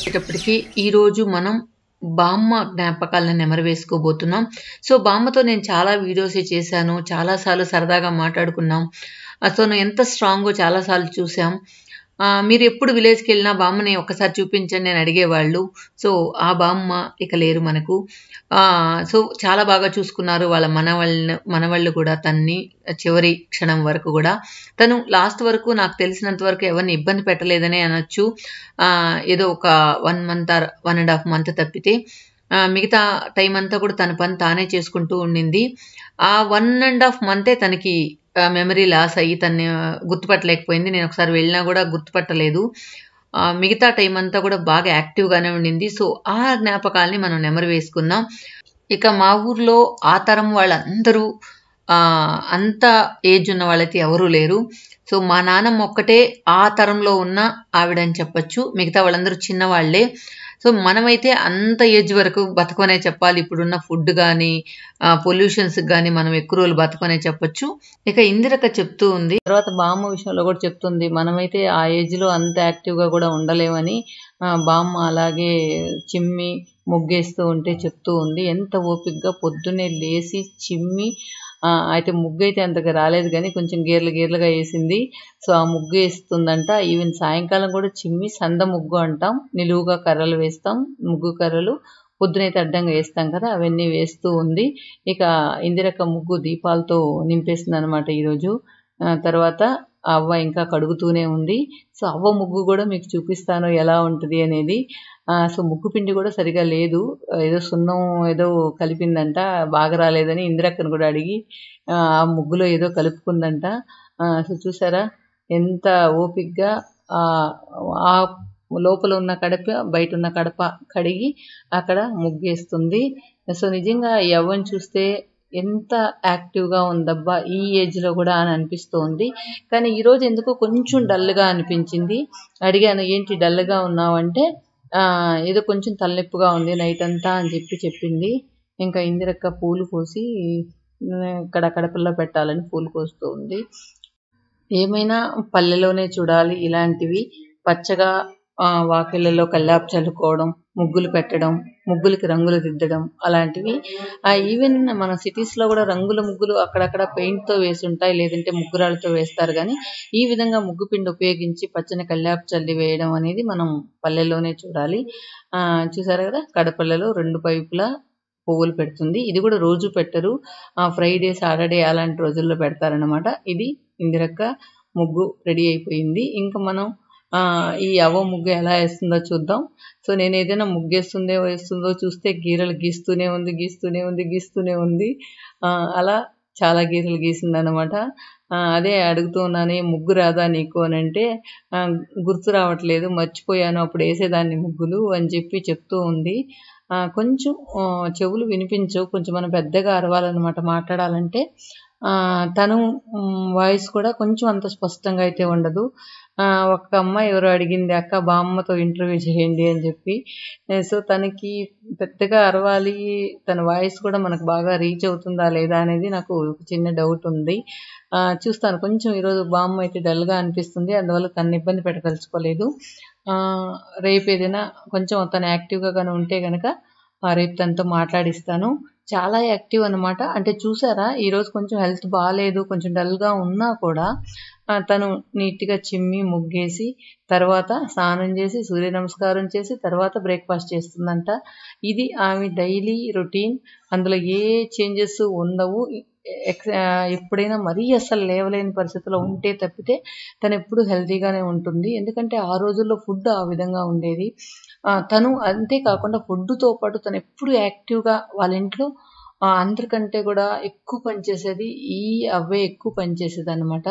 వచ్చేటప్పటికి ఈరోజు మనం బామ్మ జ్ఞాపకాలను నెమరు వేసుకోబోతున్నాం. సో బామ్మతో నేను చాలా వీడియోస్ చేశాను, చాలాసార్లు సరదాగా మాట్లాడుకున్నాం. అతను ఎంత స్ట్రాంగో చాలాసార్లు చూసాం. మీరు ఎప్పుడు విలేజ్కి వెళ్ళినా బామ్మని ఒక్కసారి చూపించండి అని అడిగేవాళ్ళు. సో ఆ బామ్మ ఇక లేరు మనకు. సో చాలా బాగా చూసుకున్నారు వాళ్ళ మనవాళ్ళు కూడా తన్ని చివరి క్షణం వరకు కూడా. తను లాస్ట్ వరకు నాకు తెలిసినంత వరకు ఎవరిని ఇబ్బంది పెట్టలేదనే అనొచ్చు. ఏదో ఒక 1 month or 1.5 months తప్పితే మిగతా టైం అంతా కూడా తన పని తానే చేసుకుంటూ ఉండింది. ఆ 1.5 months తనకి మెమరీ లాస్ అయ్యి తను గుర్తుపట్టలేకపోయింది. నేను ఒకసారి వెళ్ళినా కూడా గుర్తుపట్టలేదు. మిగతా టైం అంతా కూడా బాగా యాక్టివ్గానే ఉండింది. సో ఆ జ్ఞాపకాల్ని మనం నెమరు వేసుకున్నాం. ఇక మా ఊర్లో ఆ తరం వాళ్ళందరూ అంత ఏజ్ ఉన్న వాళ్ళైతే ఎవరూ లేరు. సో మా నాన్నమ్మ ఒక్కటే ఆ తరంలో ఉన్న ఆవిడని చెప్పచ్చు. మిగతా వాళ్ళందరూ చిన్నవాళ్లే. సో మనమైతే అంత ఏజ్ వరకు బతకనే చెప్పాలి. ఇప్పుడున్న ఫుడ్ కానీ పొల్యూషన్స్ కానీ మనం ఎక్కువ రోజులు బతకనే చెప్పచ్చు. ఇక ఇందిరక చెప్తూ ఉంది, తర్వాత బామ్మ విషయంలో కూడా చెప్తుంది, మనమైతే ఆ ఏజ్లో అంత యాక్టివ్గా కూడా ఉండలేమని. బామ్మ అలాగే చిమ్మి ముగ్గేస్తూ ఉంటే చెప్తూ ఉంది. ఎంత ఓపికగా పొద్దున్నే లేసి చిమ్మి అయితే ముగ్గు అయితే అంతగా రాలేదు కానీ కొంచెం గీర్లుగా వేసింది. సో ఆ ముగ్గు వేస్తుందంట. ఈవెన్ సాయంకాలం కూడా చిమ్మి సంద ముగ్గు అంటాం, నిలువుగా కర్రలు వేస్తాం, ముగ్గు కర్రలు పొద్దునైతే అడ్డంగా వేస్తాం కదా, అవన్నీ వేస్తూ ఉంది. ఇక ఇందిరక్క ముగ్గు దీపాలతో నింపేస్తుంది అనమాట ఈరోజు. తర్వాత అవ్వ ఇంకా కడుగుతూనే ఉంది. సో అవ్వ ముగ్గు కూడా మీకు చూపిస్తాను ఎలా ఉంటుంది అనేది. సో ముగ్గు పిండి కూడా సరిగా లేదు, ఏదో సున్నం ఏదో కలిపిందంట, బాగా రాలేదని ఇందిరక్కను కూడా అడిగి ఆ ముగ్గులో ఏదో కలుపుకుందంట. సో చూసారా ఎంత ఓపిక్గా ఆ లోపల ఉన్న కడప బయట ఉన్న కడప కడిగి అక్కడ ముగ్గేస్తుంది. సో నిజంగా ఈ అవ్వని చూస్తే ఎంత యాక్టివ్గా ఉందబ్బా ఈ ఏజ్లో కూడా అని అనిపిస్తోంది. కానీ ఈరోజు ఎందుకో కొంచెం డల్గా అనిపించింది. అడిగాను, ఏంటి డల్గా ఉన్నావంటే ఏదో కొంచెం తలనొప్పిగా ఉంది నైట్ అంతా అని చెప్పింది. ఇంకా ఇందిరక్క పూలు కోసి ఇక్కడ కడపల్లో పెట్టాలని పూలు కోస్తూ ఉంది. ఏమైనా పల్లెలోనే చూడాలి ఇలాంటివి. పచ్చగా వాకిళ్ళలో కల్లాపు చల్లుకోవడం, ముగ్గులు పెట్టడం, ముగ్గులకి రంగులు దిద్దడం అలాంటివి. ఈవెన్ మన సిటీస్లో కూడా రంగుల ముగ్గులు అక్కడక్కడ పెయింట్తో వేసి ఉంటాయి, లేదంటే ముగ్గురాళ్ళతో వేస్తారు. కానీ ఈ విధంగా ముగ్గు పిండి ఉపయోగించి పచ్చని కల్లాపు చల్లి వేయడం అనేది మనం పల్లెల్లోనే చూడాలి. చూసారు కదా కడపల్లలో 2 వైపులా పువ్వులు పెడుతుంది. ఇది కూడా రోజు పెట్టరు, ఫ్రైడే సాటర్డే అలాంటి రోజుల్లో పెడతారనమాట. ఇది ఇందిరక్క ముగ్గు రెడీ అయిపోయింది. ఇంకా మనం ఈ అవ్వ ముగ్గు ఎలా వేస్తుందో చూద్దాం. సో నేను ఏదైనా వేస్తుందో చూస్తే గీరలు గీస్తూనే ఉంది. అలా చాలా గీరలు గీసిందనమాట. అదే అడుగుతూ ఉన్నాను, ముగ్గు రాదా నీకు అని అంటే గుర్తు రావట్లేదు, మర్చిపోయాను, అప్పుడు వేసేదాన్ని ముగ్గులు అని చెప్తూ ఉంది. కొంచెం చెవులు వినిపించవు, కొంచెం మనం పెద్దగా అరవాలన్నమాట మాట్లాడాలంటే. తను వాయిస్ కూడా కొంచెం అంత స్పష్టంగా అయితే ఉండదు. ఒక అమ్మాయి ఎవరో అడిగింది, అక్క బామ్మతో ఇంటర్వ్యూ చేయండి అని చెప్పి. సో తనకి పెద్దగా అరవాలి, తన వాయిస్ కూడా మనకు బాగా రీచ్ అవుతుందా లేదా అనేది నాకు చిన్న డౌట్ ఉంది. చూస్తాను. కొంచెం ఈరోజు బామ్మ అయితే డల్గా అనిపిస్తుంది, అందువల్ల తను ఇబ్బంది పెట్టదలుచుకోలేదు. రేపు ఏదైనా కొంచెం తను యాక్టివ్గా కానీ ఉంటే కనుక రేపు తనతో మాట్లాడిస్తాను. చాలా యాక్టివ్ అనమాట. అంటే చూసారా ఈరోజు కొంచెం హెల్త్ బాగాలేదు, కొంచెం డల్గా ఉన్నా కూడా తను నీట్గా చిమ్మి ముగ్గేసి తర్వాత స్నానం చేసి సూర్య నమస్కారం చేసి తర్వాత బ్రేక్ఫాస్ట్ చేస్తుందంట. ఇది ఆమె డైలీ రొటీన్. అందులో ఏ చేంజెస్ ఉండవు. ఎప్పుడైనా మరీ అసలు లేవలేని పరిస్థితిలో ఉంటే తప్పితే తను ఎప్పుడు హెల్తీగానే ఉంటుంది. ఎందుకంటే ఆ రోజుల్లో ఫుడ్ ఆ విధంగా ఉండేది. తను అంతేకాకుండా ఫుడ్తో పాటు తను ఎప్పుడు యాక్టివ్గా వాళ్ళ ఇంట్లో అందరికంటే కూడా ఎక్కువ పనిచేసేది ఈ అవ్వే ఎక్కువ పనిచేసేది అనమాట.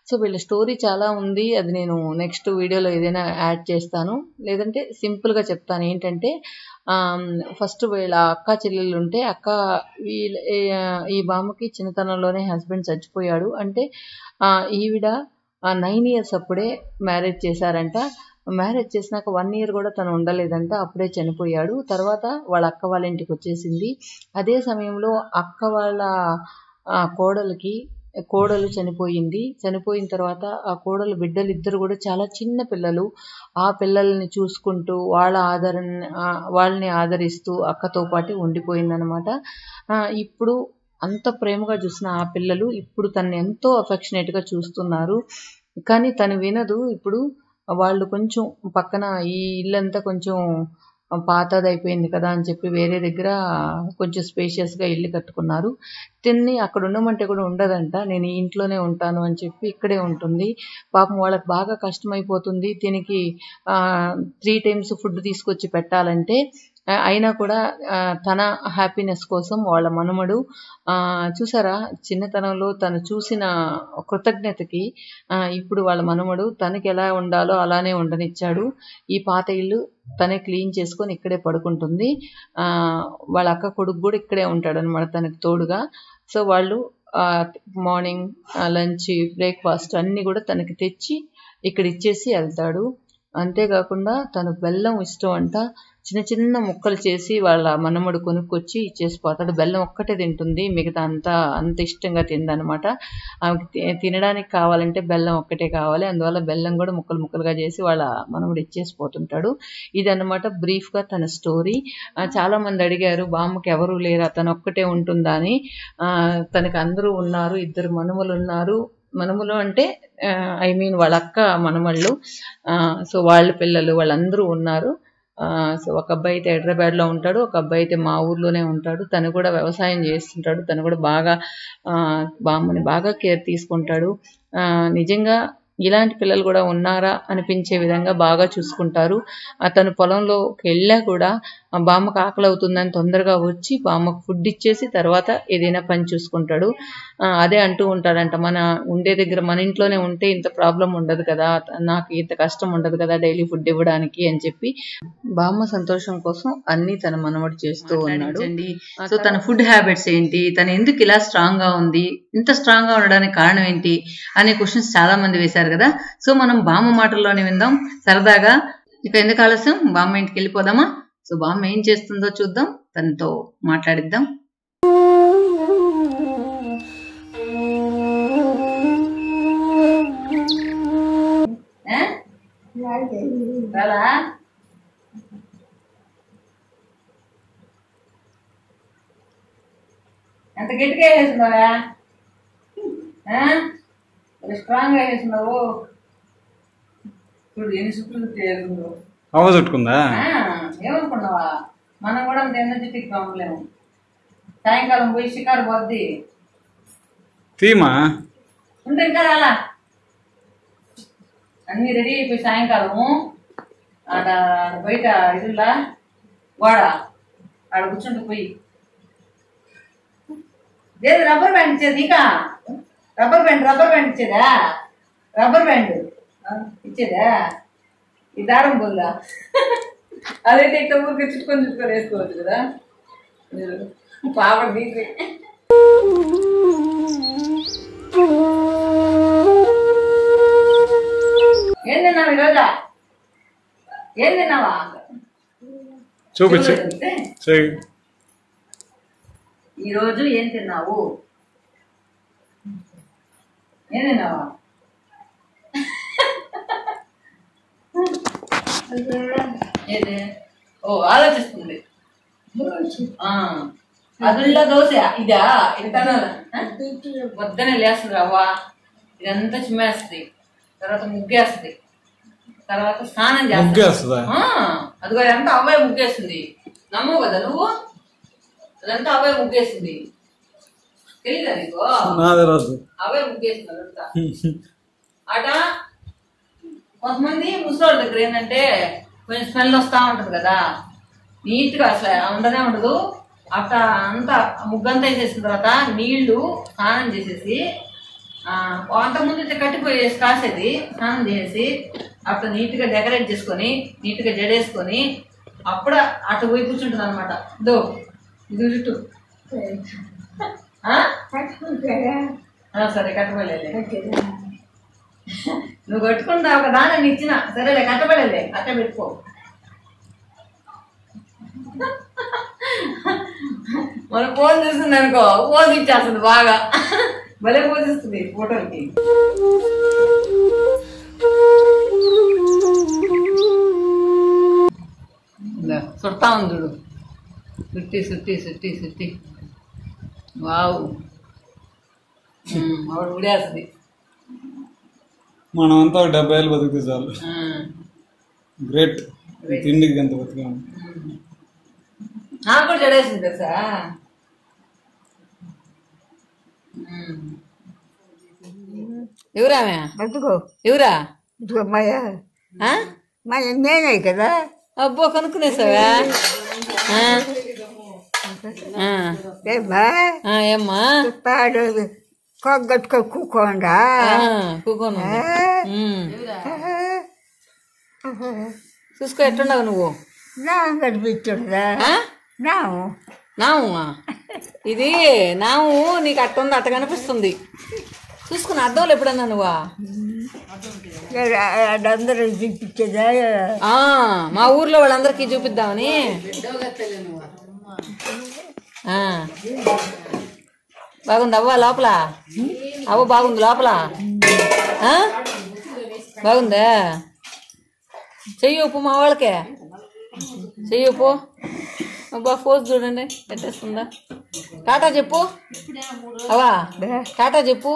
సో వీళ్ళ స్టోరీ చాలా ఉంది, అది నేను నెక్స్ట్ వీడియోలో ఏదైనా యాడ్ చేస్తాను, లేదంటే సింపుల్గా చెప్తాను. ఏంటంటే ఫస్ట్ వీళ్ళ అక్క చెల్లెళ్ళు ఉంటే వీళ్ళ ఈ బామ్మకి చిన్నతనంలోనే హస్బెండ్ చచ్చిపోయాడు. అంటే ఈవిడ 9 years అప్పుడే మ్యారేజ్ చేశారంట. మ్యారేజ్ చేసినాక 1 year కూడా తను ఉండలేదంట, అప్పుడే చనిపోయాడు. తర్వాత వాళ్ళ అక్క వాళ్ళ ఇంటికి వచ్చేసింది. అదే సమయంలో అక్క వాళ్ళ కోడలు చనిపోయింది. చనిపోయిన తర్వాత ఆ కోడలు బిడ్డలు ఇద్దరు కూడా చాలా చిన్న పిల్లలు. ఆ పిల్లల్ని చూసుకుంటూ వాళ్ళని ఆదరిస్తూ అక్కతో పాటు ఉండిపోయిందనమాట. ఇప్పుడు అంత ప్రేమగా చూసిన ఆ పిల్లలు ఇప్పుడు తనని ఎంతో అఫెక్షనేట్గా చూస్తున్నారు. కానీ తను వినదు. ఇప్పుడు వాళ్ళు కొంచెం పక్కన ఈ ఇల్లంతా కొంచెం పాతదైపోయింది కదా అని చెప్పి వేరే దగ్గర కొంచెం స్పేషియస్గా ఇల్లు కట్టుకున్నారు. తిన్ని అక్కడ ఉండమంటే కూడా ఉండదంట, నేను ఈ ఇంట్లోనే ఉంటాను అని చెప్పి ఇక్కడే ఉంటుంది. పాపం వాళ్ళకి బాగా కష్టమైపోతుంది. దీనికి 3 times ఫుడ్ తీసుకొచ్చి పెట్టాలంటే అయినా కూడా తన హ్యాపీనెస్ కోసం వాళ్ళ మనమడు చూసారా, చిన్నతనంలో తను చూసిన కృతజ్ఞతకి ఇప్పుడు వాళ్ళ మనమడు తనకి ఎలా ఉండాలో అలానే ఉండనిచ్చాడు. ఈ పాత ఇల్లు తనే క్లీన్ చేసుకొని ఇక్కడే పడుకుంటుంది. వాళ్ళ అక్క కొడుకు కూడా ఇక్కడే ఉంటాడు అనమాట తనకి తోడుగా. సో వాళ్ళు మార్నింగ్ లంచ్ బ్రేక్ఫాస్ట్ అన్నీ కూడా తనకి తెచ్చి ఇక్కడ ఇచ్చేసి వెళ్తాడు. అంతేకాకుండా తను బెల్లం ఇష్టం అంట, చిన్న చిన్న ముక్కలు చేసి వాళ్ళ మనమడు కొనుక్కొచ్చి ఇచ్చేసి పోతాడు. బెల్లం ఒక్కటే తింటుంది, మిగతా అంత ఇష్టంగా తిందనమాట. ఆమెకి తినడానికి కావాలంటే బెల్లం ఒక్కటే కావాలి, అందువల్ల బెల్లం కూడా ముక్కలు ముక్కలుగా చేసి వాళ్ళ మనమడు ఇచ్చేసి పోతుంటాడు. ఇదన్నమాట బ్రీఫ్గా తన స్టోరీ. చాలామంది అడిగారు బామ్మకి ఎవరు లేరా, తను ఒక్కటే ఉంటుందా అని. తనకి అందరూ ఉన్నారు, 2 మనుమలు ఉన్నారు. మనములు అంటే వాళ్ళ అక్క మనమళ్ళు. సో వాళ్ళ పిల్లలు వాళ్ళందరూ ఉన్నారు. సో ఒక అబ్బాయి అయితే హైదరాబాద్లో ఉంటాడు, ఒక అబ్బాయి అయితే మా ఊర్లోనే ఉంటాడు. తను కూడా వ్యవసాయం చేస్తుంటాడు. తను కూడా బాగా బామ్మని బాగా కేర్ తీసుకుంటాడు. నిజంగా ఇలాంటి పిల్లలు కూడా ఉన్నారా అనిపించే విధంగా బాగా చూసుకుంటారు. తను పొలంలోకి వెళ్ళా కూడా బామ్మకు ఆకలి అవుతుందని తొందరగా వచ్చి బామ్మకు ఫుడ్ ఇచ్చేసి తర్వాత ఏదైనా పని చూసుకుంటాడు. అదే అంటూ ఉంటాడంట, మన ఉండే దగ్గర మన ఇంట్లోనే ఉంటే ఇంత ప్రాబ్లం ఉండదు కదా, నాకు ఇంత కష్టం ఉండదు కదా డైలీ ఫుడ్ ఇవ్వడానికి అని చెప్పి బామ్మ సంతోషం కోసం అన్ని తన మనవడు చేస్తూ ఉన్నాడు. సో తన ఫుడ్ హ్యాబిట్స్ ఏంటి, తను ఎందుకు ఇలా స్ట్రాంగ్ గా ఉంది, ఇంత స్ట్రాంగ్ గా ఉండడానికి కారణం ఏంటి అనే క్వశ్చన్స్ చాలా మంది వేశారు కదా. సో మనం బామ్మ మాటల్లోనే విందాం సరదాగా. ఇక ఎందుకు ఆలస్యం, బామ్మ ఇంటికి వెళ్ళిపోదామా? సో బామ్మ ఏం చేస్తుందో చూద్దాం, తనతో మాట్లాడిద్దాం. ఎంత గట్టిగా వేస్తున్నావా, స్ట్రాంగ్ గా వేస్తున్నావు చూడు, ఎన్ని సుట్లు చుట్టుకుందా. ఏమనుకున్నావా, మనం కూడా అంత ఎనర్జెటిక్ కావలేము. సాయంకాలం పోయి షికారు పోద్ది తీమా ఉంటే ఇంకా రాలా, అన్ని రెడీ అయిపోయి సాయంకాలము ఆడ బయట ఇదుల్లా గోడ ఆడ కూర్చుంటూ పోయి లేదు రబ్బర్ బ్యాండ్ ఇచ్చేది. ఇక రబ్బర్ బ్యాండ్ ఇచ్చేదా, రబ్బర్ బ్యాండ్ ఇచ్చేదా, ఈ దారం బొల్లా అదైతే ఇక్కడ ఊరికి చుట్టుకొని వేసుకోవచ్చు కదా మీరు పాపడ తీసి. ఏం తిన్నావు ఈరోజా, ఏం తిన్నావా చూపించు. ఈరోజు ఏం తిన్నావు, ఏం తిన్నావా? ఏది ఆలోచిస్తుంది. అదుల్లా దోశ ఇదా, పొద్దునే లేస్తుంది అవ్వ, ఇదంతా చిమ్మేస్తుంది, తర్వాత ముగ్గేస్తుంది, తర్వాత స్నానం చేస్తుంది. అది కూడా అంతా అవ్వే ముగ్గేస్తుంది. నమ్మవు కదా నువ్వు, అదంతా అవ్వే ముగ్గేసింది, తెలీదా నీకు? అవే ముగ్గేసింది అదంతా. అట కొంతమంది ముసలోళ్ళ దగ్గర ఏంటంటే కొంచెం స్మెల్ వస్తూ ఉంటుంది కదా, నీట్గా అసలు ఉండనే ఉండదు. అట్లా అంతా ముగ్గంతా వేసేసిన తర్వాత నీళ్లు స్నానం చేసేసి అంతకుముందు ఇట్లా కట్టిపోయేసి కాసేది స్నానం చేసి అప్పుడు నీట్గా డెకరేట్ చేసుకొని నీట్గా జడేసుకొని అప్పుడు అటు పోయి కూర్చుంటుంది అనమాట. దో ఇది చుట్టూ సరే కట్టబడలే నువ్వు కట్టుకుంటావు ఒక దాన్ని ఇచ్చిన సరేలే కట్టబడలే అట్ట పెట్టుకో. మన పోజ్ చూస్తుంది అనుకో పోజ్ ఇచ్చేస్తుంది బాగా భలే పోజిస్తుంది ఫోటోకి. సుడతా ఉంది చూడు సుట్టి సుట్టి సుట్టి సుట్టి వావ్ ఆవిడ ఉడేస్తుంది. మనమంతా 70 ఏళ్ళు బతికితే చాలు. గ్రేట్. తిండికి ఎంత బతికాము. నాకు కూడా జడేసింది తెలుసా. ఎవరామె ఎవరా నేనే కదా. అబ్బో కనుక్కునేసావా ఏమ్మా పాడు కొగ్గట్టుకో కూకోండా కూకోను చూసుకో ఎట్లున్నావు నువ్వు. నా కనిపించుందా నాము ఇది నాము నీకు అట్టుంది అట్ట కనిపిస్తుంది. చూసుకుని అర్థంలో ఎప్పుడన్నా నువ్వా అందరూ చూపించేదా మా ఊర్లో వాళ్ళందరికీ చూపిద్దామని. బాగుంది అవ్వ లోపల అవ్వ బాగుంది లోపల బాగుందా. చెయ్యి ఉప్పు మా వాళ్ళకే చెయ్యి ఉప్పు. అబ్బా ఫోజ్ చూడండి పెట్టేస్తుందా. టాటా చెప్పు అవా టాటా చెప్పు.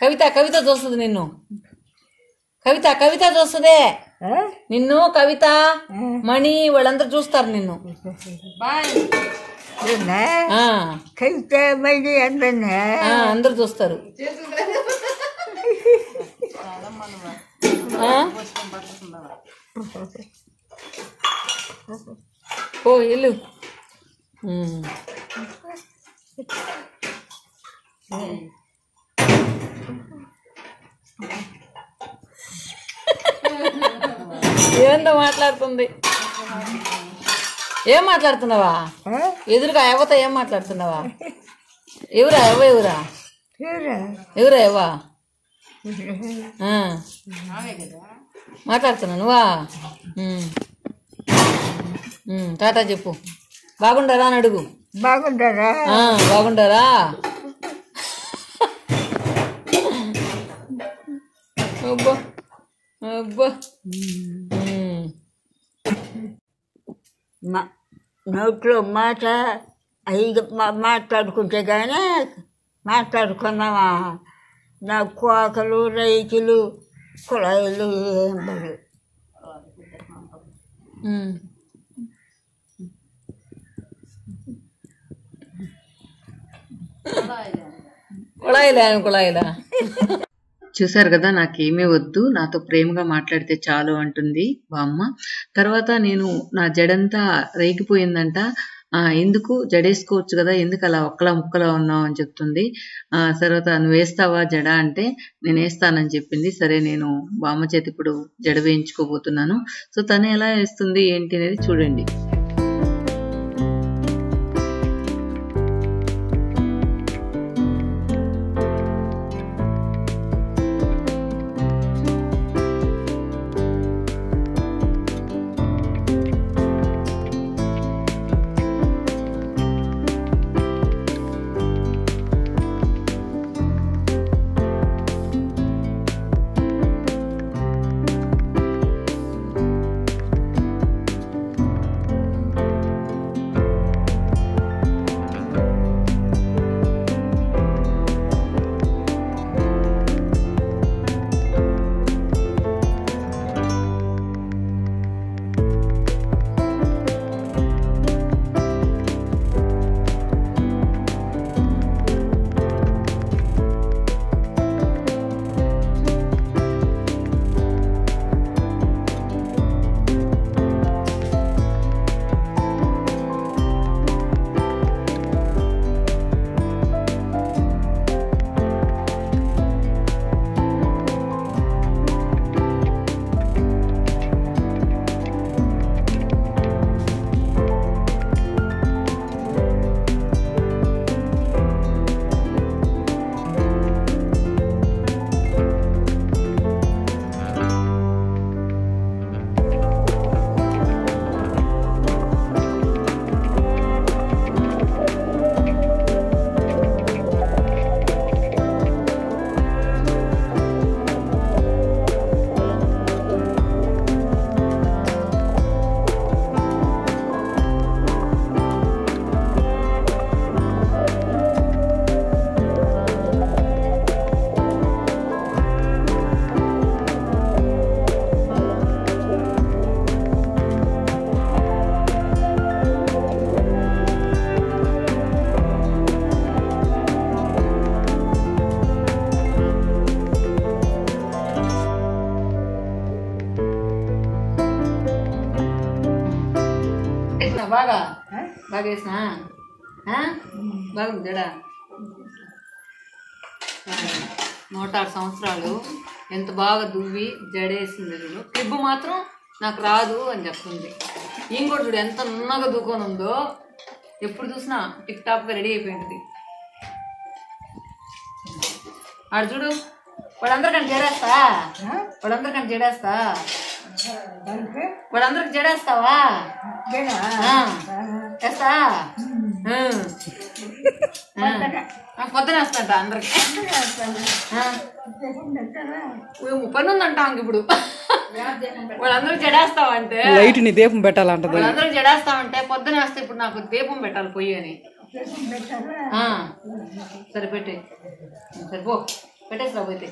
కవిత కవిత చూస్తుంది నిన్ను. కవిత కవిత చూస్తుంది నిన్ను. కవిత మణి వాళ్ళందరూ చూస్తారు నిన్ను. కవిత మణి అందరు చూస్తారు. ఓ ఇల్లు ఏందో మాట్లాడుతుంది. ఏం మాట్లాడుతున్నావా ఎదురుగా ఎవతో ఏం మాట్లాడుతున్నావా. ఎవరా ఎవ ఎవరా ఎవరా ఎవ్వా మాట్లాడుతున్నా నువ్వా. టాటా చెప్పు. బాగుండారా అని అడుగు. బాగుంటారా బాగుండారా. అబ్బా అబ్బా నోట్లో మాట ఐదు మాట్లాడుకుంటే కానీ మాట్లాడుకున్నావా. నా కోకలు రైతులు కుళాయిలు ఏం పడదు. కుళాయిలా కుళాయిలా చూసారు కదా. నాకేమీ వద్దు నాతో ప్రేమగా మాట్లాడితే చాలు అంటుంది బామ్మ. తర్వాత నేను నా జడంతా రేగిపోయిందంట. ఎందుకు జడేసుకోవచ్చు కదా ఎందుకు అలా ఒక్కలా ముక్కలా ఉన్నావు అని చెప్తుంది. తర్వాత నువ్వు వేస్తావా జడ అంటే నేను వేస్తానని చెప్పింది. సరే నేను బామ్మ చేతి ఇప్పుడు జడ వేయించుకోబోతున్నాను. సో తను ఎలా వేస్తుంది ఏంటి అనేది చూడండి. బాగా బాగా వేసినా బాగుంది జడ 106 సంవత్సరాలు ఎంత బాగా దువ్వి జడేసింది చూడు. క్లిబ్బు మాత్రం నాకు రాదు అని చెప్తుంది. ఇంకోటి చూడు ఎంత నున్నగా దూకొని ఉందో. ఎప్పుడు చూసినా టిక్ టాప్గా రెడీ అయిపోయింది. ఆడు చూడు వాళ్ళందరికంటే జడేస్తా వాళ్ళందరికంటే జడేస్తా వాళ్ళందరికి జడేస్తావా వేస్తా పొద్దున వేస్తాంట అందరికి పని ఉందంట ఇప్పుడు. వాళ్ళందరికి జడేస్తావంటే లైట్ ని దీపం పెట్టాలంట. వాళ్ళందరికి జడేస్తావంటే పొద్దున వేస్తే ఇప్పుడు నాకు దీపం పెట్టాలి పొయ్యి అని. సరే పెట్టే సరిపో పెట్టేసి రాబోతే